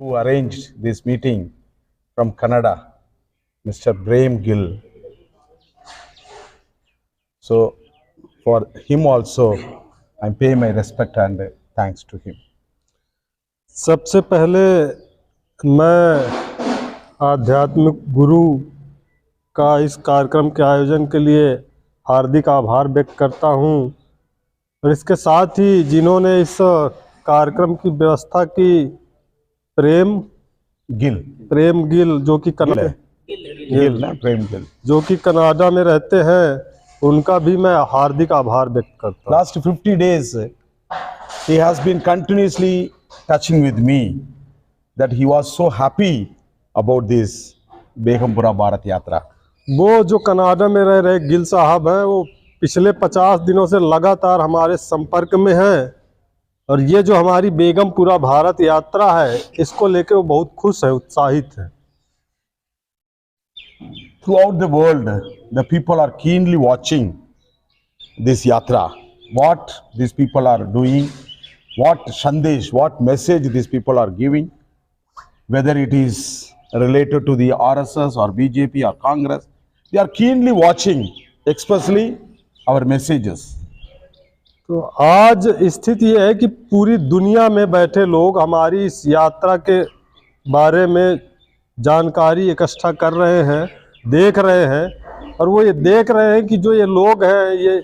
who arranged this meeting from Canada, Mr. Brahim Gill. So for him also, I pay my respect and thanks to him. सबसे पहले मैं आध्यात्मिक गुरु का इस कार्यक्रम के आयोजन के लिए हार्दिक आभार व्यक्त करता हूं और इसके साथ ही जिन्होंने इस कार्यक्रम की व्यवस्था की, प्रेम गिल जो कि जो कि कनाडा में रहते हैं, उनका भी मैं हार्दिक आभार व्यक्त करता हूं। Last 50 days, he has been continuously touching with me that he was so happy about this Begumpura Bharat Yatra. वो जो कनाडा में रह रहे गिल साहब हैं, वो पिछले 50 दिनों से लगातार हमारे संपर्क में हैं और ये जो हमारी बेगमपुरा भारत यात्रा है, इसको लेकर वो बहुत खुश है, उत्साहित है। Throughout the world, the people are keenly watching this yatra. What these people are doing, what sandesh, what message these people are giving, whether it is related to the RSS or BJP or Congress, they are keenly watching, especially our messages. तो आज स्थिति ये है कि पूरी दुनिया में बैठे लोग हमारी इस यात्रा के बारे में जानकारी इकट्ठा कर रहे हैं, देख रहे हैं और वो ये देख रहे हैं कि जो ये लोग हैं, ये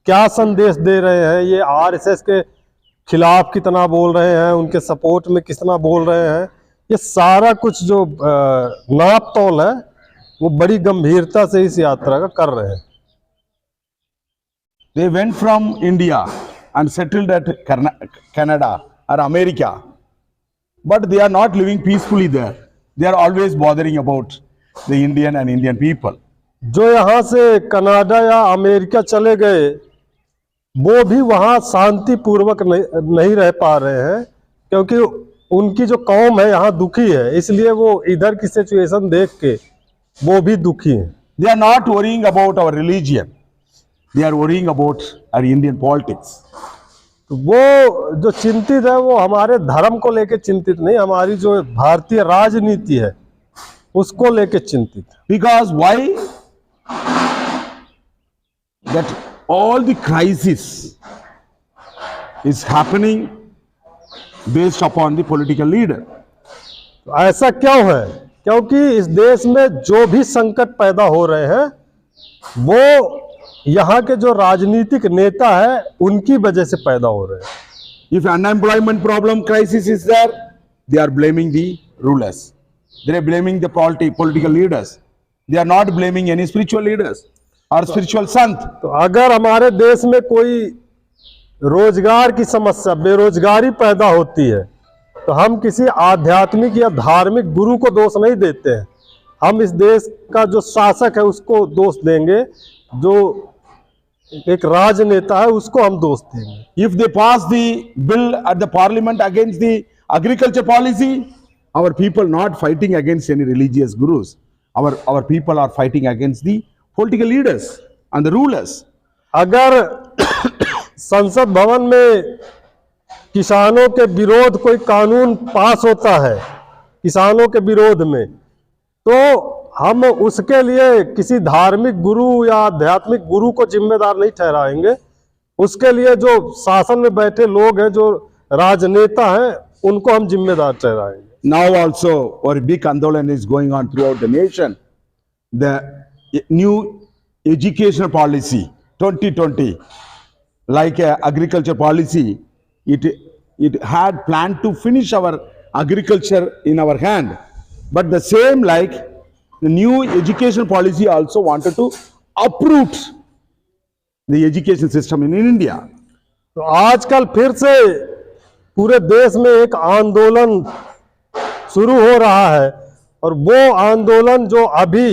क्या संदेश दे रहे हैं, ये आरएसएस के खिलाफ कितना बोल रहे हैं, उनके सपोर्ट में कितना बोल रहे हैं। ये सारा कुछ जो नाप तोल है, वो बड़ी गंभीरता से इस यात्रा का कर रहे हैं। They went from India and settled at Canada or America, but they are not living peacefully there. They are always bothering about the Indian and Indian people. जो यहाँ से कनाडा या अमेरिका चले गए, वो भी वहाँ शांतिपूर्वक नहीं रह पा रहे हैं, क्योंकि उनकी जो कौम है यहाँ दुखी है, इसलिए वो इधर की सिचुएशन देख के वो भी दुखी हैं। They are not worrying about our religion. They are worrying about our Indian politics. तो वो जो चिंतित है, वो हमारे धर्म को लेके चिंतित नहीं, हमारी जो भारतीय राजनीति है उसको लेके चिंतित है। Because why? That all the crisis is happening based upon the political leader. तो ऐसा क्यों है? क्योंकि इस देश में जो भी संकट पैदा हो रहे हैं, वो यहाँ के जो राजनीतिक नेता है उनकी वजह से पैदा हो रहे हैं। If unemployment problem crisis is there, they are blaming the rulers. They are blaming the political leaders. They are not blaming any spiritual leaders or spiritual sant. तो अगर हमारे देश में कोई रोजगार की समस्या, बेरोजगारी पैदा होती है, तो हम किसी आध्यात्मिक या धार्मिक गुरु को दोष नहीं देते हैं। हम इस देश का जो शासक है उसको दोष देंगे, जो एक राजनेता है उसको हम दोष देंगे। If they pass the bill at the parliament against the agriculture policy, our people not fighting against any religious gurus. Our people are fighting against the political leaders and the rulers. अगर संसद भवन में किसानों के विरोध कोई कानून पास होता है, किसानों के विरोध में, तो हम उसके लिए किसी धार्मिक गुरु या आध्यात्मिक गुरु को जिम्मेदार नहीं ठहराएंगे। उसके लिए जो शासन में बैठे लोग हैं, जो राजनेता हैं, उनको हम जिम्मेदार ठहराएंगे। Now also a big andolan is going on throughout the nation. The new educational policy 2020, like agriculture policy, it had planned to finish our agriculture in our hand, but the same like the new education policy also wanted to uproot the education system in India. तो आजकल फिर से पूरे देश में एक आंदोलन शुरू हो रहा है और वो आंदोलन जो अभी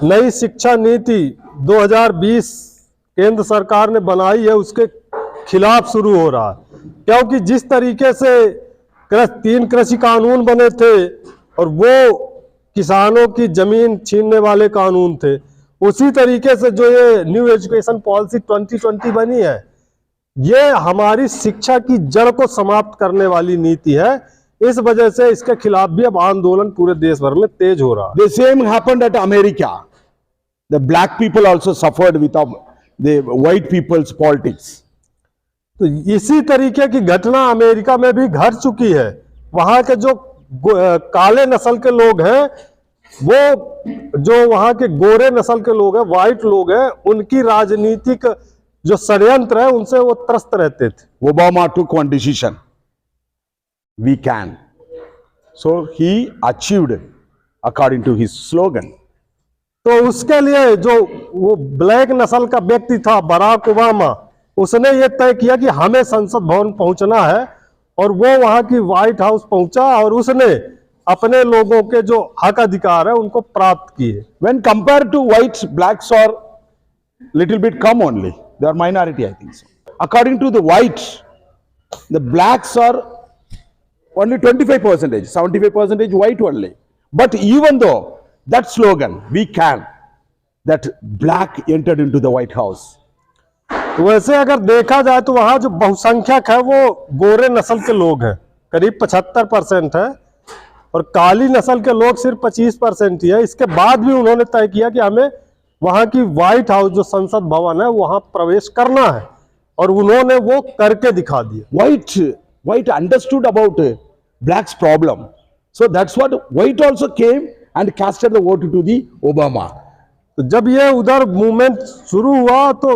नई शिक्षा नीति 2020 केंद्र सरकार ने बनाई है, उसके खिलाफ शुरू हो रहा है। क्योंकि जिस तरीके से 3 कृषि कानून बने थे और वो किसानों की जमीन छीनने वाले कानून थे, उसी तरीके से जो ये न्यू एजुकेशन पॉलिसी 2020 बनी है, ये हमारी शिक्षा की जड़ को समाप्त करने वाली नीति है। इस वजह से इसके खिलाफ भी अब आंदोलन पूरे देश भर में तेज हो रहा है। The same happened at America. The black people also suffered with the white people's politics. तो इसी तरीके की घटना अमेरिका में भी घट चुकी है। वहां के जो काले नस्ल के लोग हैं, वो जो वहां के गोरे नस्ल के लोग हैं, व्हाइट लोग हैं, उनकी राजनीतिक जो षड्यंत्र है उनसे वो त्रस्त रहते थे। Obama took one decision. We can. So he achieved according to his slogan. तो उसके लिए जो वो ब्लैक नस्ल का व्यक्ति था बराक ओबामा, उसने ये तय किया कि हमें संसद भवन पहुंचना है, और वो वहां की व्हाइट हाउस पहुंचा और उसने अपने लोगों के जो हक अधिकार है उनको प्राप्त किए। When compared to whites, blacks are little bit come only. They are minority, I think so. According to the whites, the blacks are only 25%, 75% white only. But even though that slogan, we can, that black entered into the White House. वैसे अगर देखा जाए तो वहां जो बहुसंख्यक है वो गोरे नस्ल के लोग हैं, करीब 75% है, और काली नस्ल के लोग सिर्फ 25% ही है। इसके बाद भी उन्होंने तय किया कि हमें वहां की व्हाइट हाउस जो संसद भवन है वहां प्रवेश करना है, और उन्होंने वो करके दिखा दिया। White understood about blacks problem. So that's what white also came and casted the vote to the Obama. तो जब ये उधर मूवमेंट शुरू हुआ तो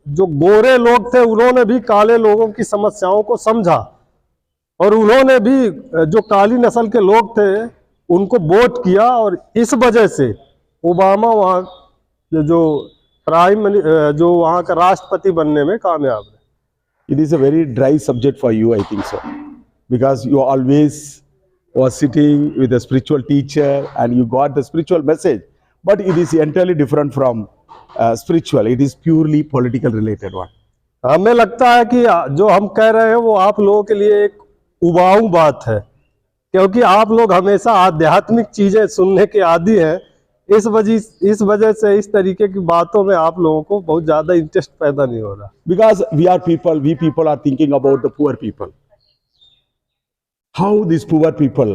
जो गोरे लोग थे उन्होंने भी काले लोगों की समस्याओं को समझा, और उन्होंने भी जो काली नस्ल के लोग थे उनको वोट किया, और इस वजह से ओबामा वहाँ जो जो वहाँ का राष्ट्रपति बनने में कामयाब है। It is a very dry subject for you, I think so, because you always was sitting with a spiritual teacher and you got the spiritual message, but it is entirely different from spiritual. It is purely political related one. हमें लगता है कि जो हम कह रहे हैं वो आप लोगों के लिए एक उबाऊ बात है, क्योंकि आप लोग हमेशा आध्यात्मिक चीजें सुनने के आदी हैं। इस वजह से इस तरीके की बातों में आप लोगों को बहुत ज्यादा इंटरेस्ट पैदा नहीं हो रहा। Because we people are thinking about the poor people. How these poor people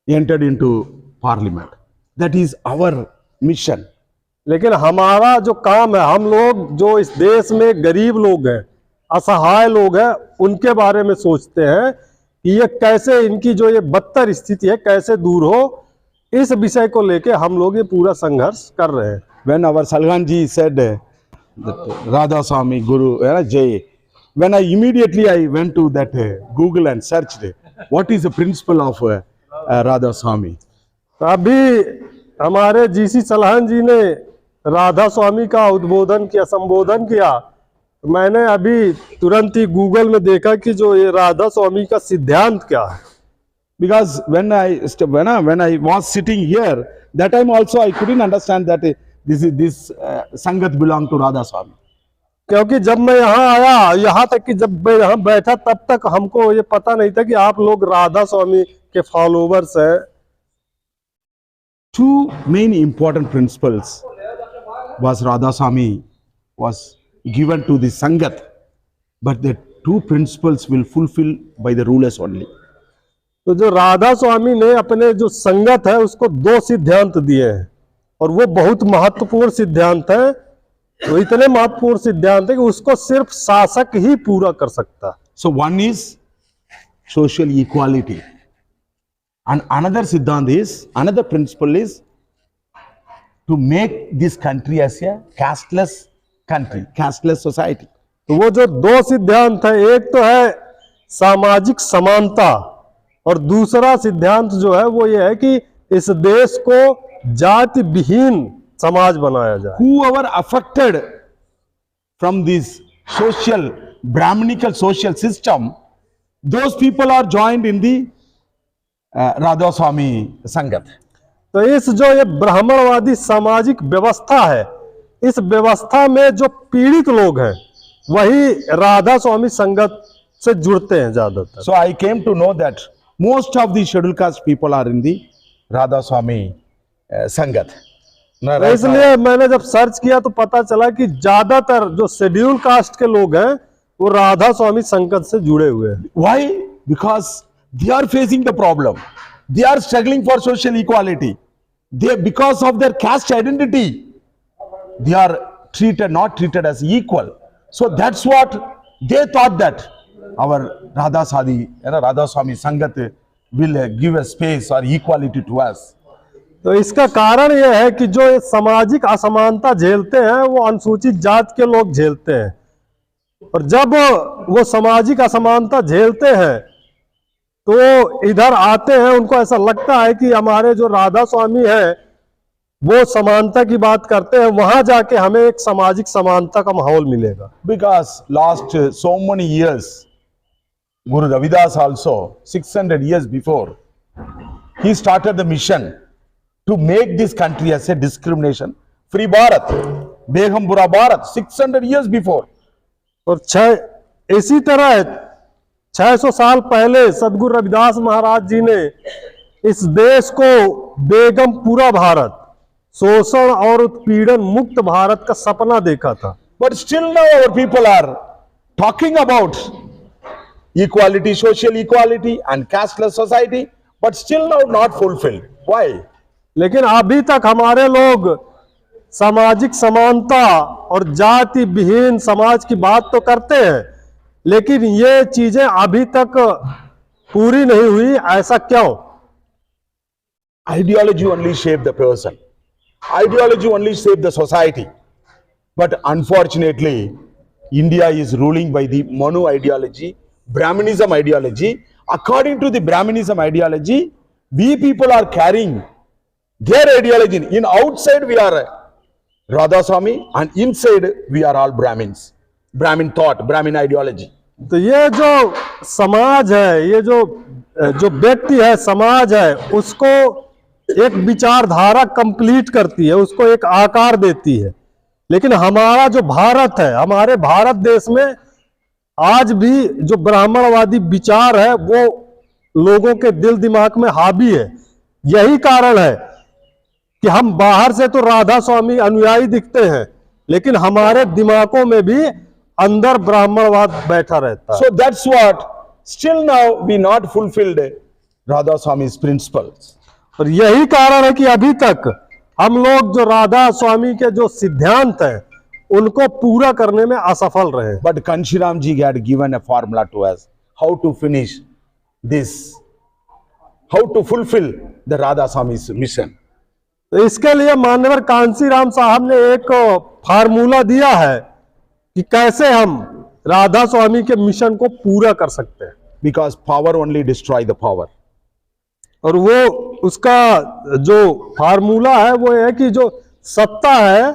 entered into parliament. That is our mission. लेकिन हमारा जो काम है, हम लोग जो इस देश में गरीब लोग हैं, असहाय लोग हैं, उनके बारे में सोचते हैं कि ये कैसे, इनकी जो ये बदतर स्थिति है कैसे दूर हो। इस विषय को लेके हम लोग ये पूरा संघर्ष कर रहे हैं। When our Salganji said that Radha Swami Guru Jai, when I went to that Google and searched what is the principle of Radha Swami. अभी हमारे जीसी सलहन जी ने राधा स्वामी का उद्बोधन किया, संबोधन किया, तो मैंने अभी तुरंत ही गूगल में देखा कि जो ये राधा स्वामी का सिद्धांत क्या है। Because when I was sitting here, that time also I couldn't understand that this Sangat belonged to Radha Swami. क्योंकि जब मैं यहाँ आया, यहाँ तक कि जब मैं यहाँ बैठा तब तक हमको ये पता नहीं था कि आप लोग राधा स्वामी के फॉलोवर्स हैं। Two main important principles was Radha Swami was given to the Sangat, but the two principles will fulfill by the rulers only. तो जो राधा स्वामी ने अपने जो संगत है उसको दो सिद्धांत दिए हैं, और वो बहुत महत्वपूर्ण सिद्धांत है। वो इतने महत्वपूर्ण सिद्धांत है कि उसको सिर्फ शासक ही पूरा कर सकता है। So one is social equality, and another principle is to make this country as a casteless country, casteless society. तो वो जो दो सिद्धांत है, एक तो है सामाजिक समानता, और दूसरा सिद्धांत जो है वो ये है कि इस देश को जाति विहीन समाज बनाया जाए। Whoever affected from this social Brahminical social system, those people are joined in the Radha Swami Sangat. तो इस जो ये ब्राह्मणवादी सामाजिक व्यवस्था है, इस व्यवस्था में जो पीड़ित लोग हैं वही राधा स्वामी संगत से जुड़ते हैं ज्यादातर। So I came to know that most of the scheduled caste people are in the Radha Swami Sangat. इसलिए मैंने जब सर्च किया तो पता चला कि ज्यादातर जो शेड्यूल कास्ट के लोग हैं वो राधा स्वामी संगत से जुड़े हुए हैं। Why? Because they are facing the problem. They are struggling for social equality. They, because of their caste identity, they are not treated as equal. So that's what they thought, that our Radha Swami Sangat will give a space or equality to us. तो इसका कारण यह है कि जो ये सामाजिक असमानता झेलते हैं वो अनुसूचित जात के लोग झेलते हैं, और जब वो सामाजिक असमानता झेलते हैं तो इधर आते हैं, उनको ऐसा लगता है कि हमारे जो राधा स्वामी है वो समानता की बात करते हैं, वहां जाके हमें एक सामाजिक समानता का माहौल मिलेगा. Because last so many years, Guru Ravidas also 600 years before, he started the mission to make this country as a discrimination free Bharat, Beghampura Bharat, 600 years before. और इसी तरह 600 साल पहले सदगुरु रविदास महाराज जी ने इस देश को बेगमपुरा भारत, शोषण और उत्पीड़न मुक्त भारत का सपना देखा था. But still now our people are talking about equality, social equality and casteless society, but still now not fulfilled. Why? लेकिन अभी तक हमारे लोग सामाजिक समानता और जाति विहीन समाज की बात तो करते हैं, लेकिन ये चीजें अभी तक पूरी नहीं हुई. ऐसा क्यों? Ideology only shaped the person. Ideology only shaped the society. But unfortunately, India is ruling by the Manu ideology, Brahmanism ideology. According to the Brahmanism ideology, we people are carrying their ideology. In outside we are Radha Swami and inside we are all Brahmins. Brahmin thought, Brahmin ideology. तो ये जो समाज है, ये जो व्यक्ति है, समाज है, उसको एक विचारधारा कंप्लीट करती है, उसको एक आकार देती है. लेकिन हमारा जो भारत है, हमारे भारत देश में आज भी जो ब्राह्मणवादी विचार है वो लोगों के दिल दिमाग में हावी है. यही कारण है कि हम बाहर से तो राधा स्वामी अनुयायी दिखते हैं, लेकिन हमारे दिमागों में भी अंदर ब्राह्मणवाद बैठा रहता है. So that's what still now we not fulfilled Radha Swami's principles. और यही कारण है कि अभी तक हम लोग जो राधा स्वामी के जो सिद्धांत हैं उनको पूरा करने में असफल रहे. But Kanshiram ji had given a formula to us how to finish this, how to fulfill the Radha Swami's mission. तो इसके लिए मान्यवर कांशीराम साहब ने एक फार्मूला दिया है कि कैसे हम राधा स्वामी के मिशन को पूरा कर सकते हैं. Because power only destroy the power. और वो उसका जो फार्मूला है वो है कि जो सत्ता है,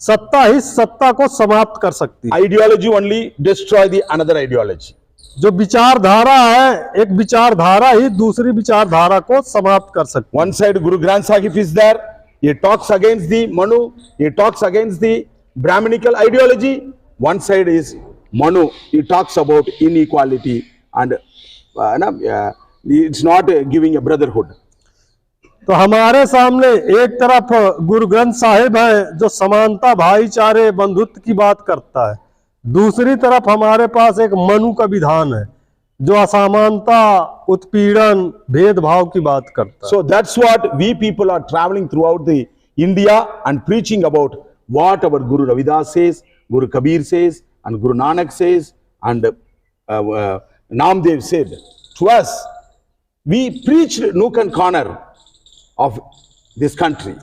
सत्ता ही सत्ता को समाप्त कर सकती है. Ideology only destroy the another ideology. जो विचारधारा है, एक विचारधारा ही दूसरी विचारधारा को समाप्त कर सकती है. One side Guru Granth Sahib is there, he talks against the Manu, he talks against the Brahminical ideology. One side is Manu, he talks about inequality and it's not giving a brotherhood. तो हमारे सामने एक तरफ गुरु ग्रंथ साहिब है जो समानता, भाईचारे, बंधुत्व की बात करता है, दूसरी तरफ हमारे पास एक मनु का विधान है जो असमानता, उत्पीड़न, भेदभाव की बात करता है. So that's what we people are traveling throughout the India and preaching about what our Guru Ravidas says, Guru Kabir says, and Guru Nanak says, and Namdev said to us. We preached nook and corner of this country.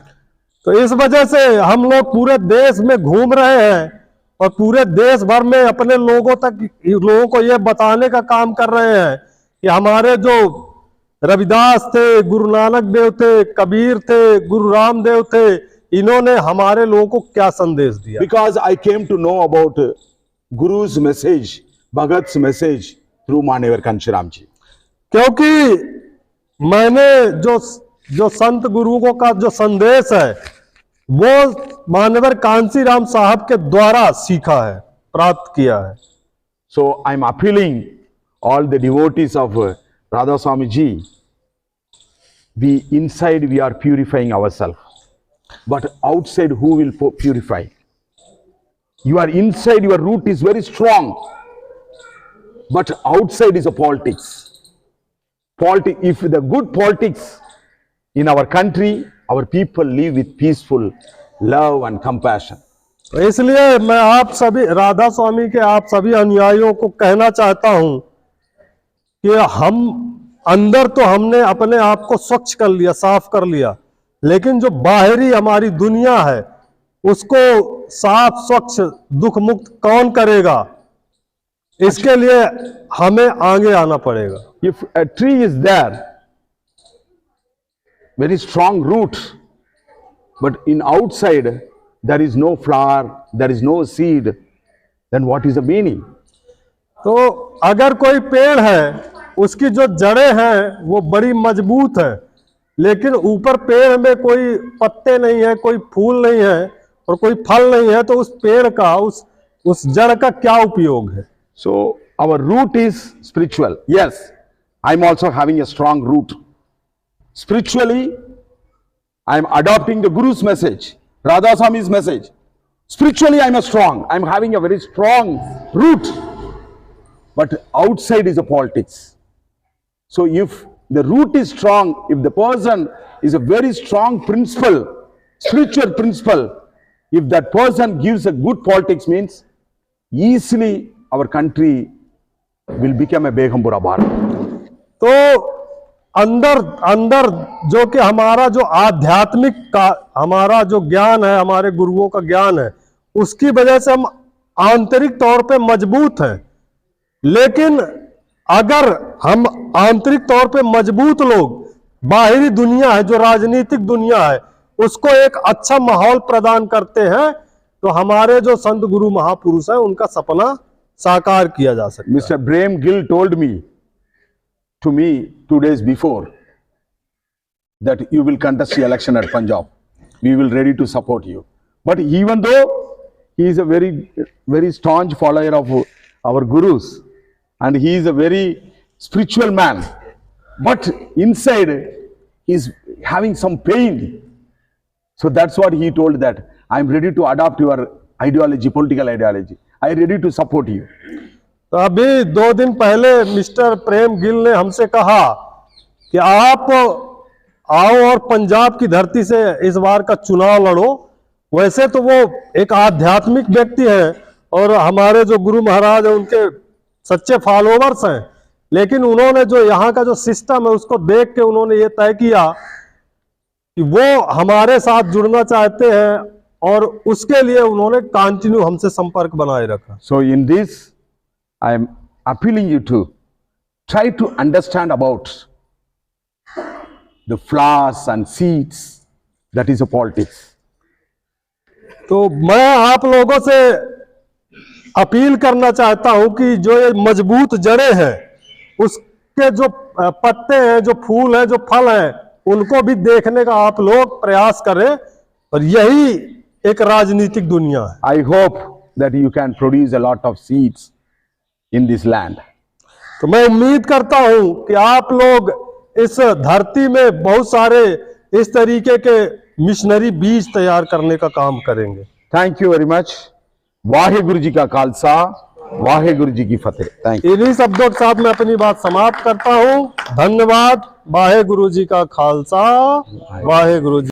तो इस वजह से हम लोग पूरे देश में घूम रहे हैं और पूरे देश भर में अपने लोगों को ये बताने का काम कर रहे हैं कि हमारे जो रविदास थे, गुरु नानक देव थे, कबीर थे, गुरु रामदेव थे, इन्होंने हमारे लोगों को क्या संदेश दिया. Because I came to know about Guru's message, Bhagat's message through Manevar Kanshiram ji. क्योंकि मैंने जो संत गुरुओं का जो संदेश है वो मान्यवर कांशीराम साहब के द्वारा सीखा है, प्राप्त किया है. So I am appealing all the devotees of Radha Swami ji, inside we are purifying ourselves, but outside who will purify? You are inside, your root is very strong, but outside is a politics. if the good politics in our country, our people live with peaceful love and compassion. तो इसलिए मैं आप सभी राधा स्वामी के आप सभी अनुयायियों को कहना चाहता हूं कि हम अंदर तो हमने अपने आप को स्वच्छ कर लिया, साफ कर लिया, लेकिन जो बाहरी हमारी दुनिया है उसको साफ स्वच्छ दुख मुक्त कौन करेगा? इसके लिए हमें आगे आना पड़ेगा। If a tree is there, very strong root, but in outside there is no flower, there is no seed, then what is the meaning? तो अगर कोई पेड़ है उसकी जो जड़ें हैं वो बड़ी मजबूत है, लेकिन ऊपर पेड़ में कोई पत्ते नहीं है, कोई फूल नहीं है और कोई फल नहीं है, तो उस पेड़ का उस जड़ का क्या उपयोग है? So our root is spiritual. Yes, I'm also having a strong root. Spiritually, I'm adopting the Guru's message, Radha Swami's message. Spiritually, I'm strong. I'm having a very strong root. But outside is a politics. So if the root is strong, if the person is a very strong principle, spiritual principle, if that person gives a good politics, means easily our country will become a Begumpura Bharat. तो अंदर अंदर जो कि हमारा जो आध्यात्मिक का हमारा जो ज्ञान है, हमारे गुरुओं का ज्ञान है, उसकी वजह से हम आंतरिक तौर पे मजबूत हैं। लेकिन अगर हम आंतरिक तौर पे मजबूत लोग बाहरी दुनिया है, जो राजनीतिक दुनिया है, उसको एक अच्छा माहौल प्रदान करते हैं, तो हमारे जो संत गुरु महापुरुष है उनका सपना साकार किया जा सकता है। Mr. Braham Gill told to me 2 days before that you will contest the election at Punjab. We will ready to support you. But even though he is a very staunch follower of our gurus and he is a very spiritual man, but inside he is having some pain. So that's what he told, that I am ready to adopt your ideology, political ideology. I am ready to support you. तो अभी 2 दिन पहले mister प्रेम गिल ने हमसे कहा कि आप आओ और पंजाब की धरती से इस बार का चुनाव लड़ो। वैसे तो वो एक आध्यात्मिक व्यक्ति है और हमारे जो गुरु महाराज है उनके सच्चे फॉलोवर्स हैं, लेकिन उन्होंने जो यहाँ का जो सिस्टम है उसको देख के उन्होंने ये तय किया कि वो हमारे साथ जुड़ना चाहते हैं और उसके लिए उन्होंने कंटिन्यू हमसे संपर्क बनाए रखा। So in this, I am appealing you to try to understand about the flowers and seeds that is a politics. तो मैं आप लोगों से अपील करना चाहता हूं कि जो ये मजबूत जड़ें हैं उसके जो पत्ते हैं, जो फूल हैं, जो फल हैं, उनको भी देखने का आप लोग प्रयास करें, और यही एक राजनीतिक दुनिया है। I hope that you can produce a lot of seeds in this land. तो मैं उम्मीद करता हूं कि आप लोग इस धरती में बहुत सारे इस तरीके के मिशनरी बीज तैयार करने का काम करेंगे। Thank you very much. Waheguru ji का खालसा, वाहेगुरु जी की फतेह। Thank you. इन्हीं शब्दों के साथ मैं अपनी बात समाप्त करता हूं। धन्यवाद। वाहेगुरु जी का खालसा, वाहेगुरु जी।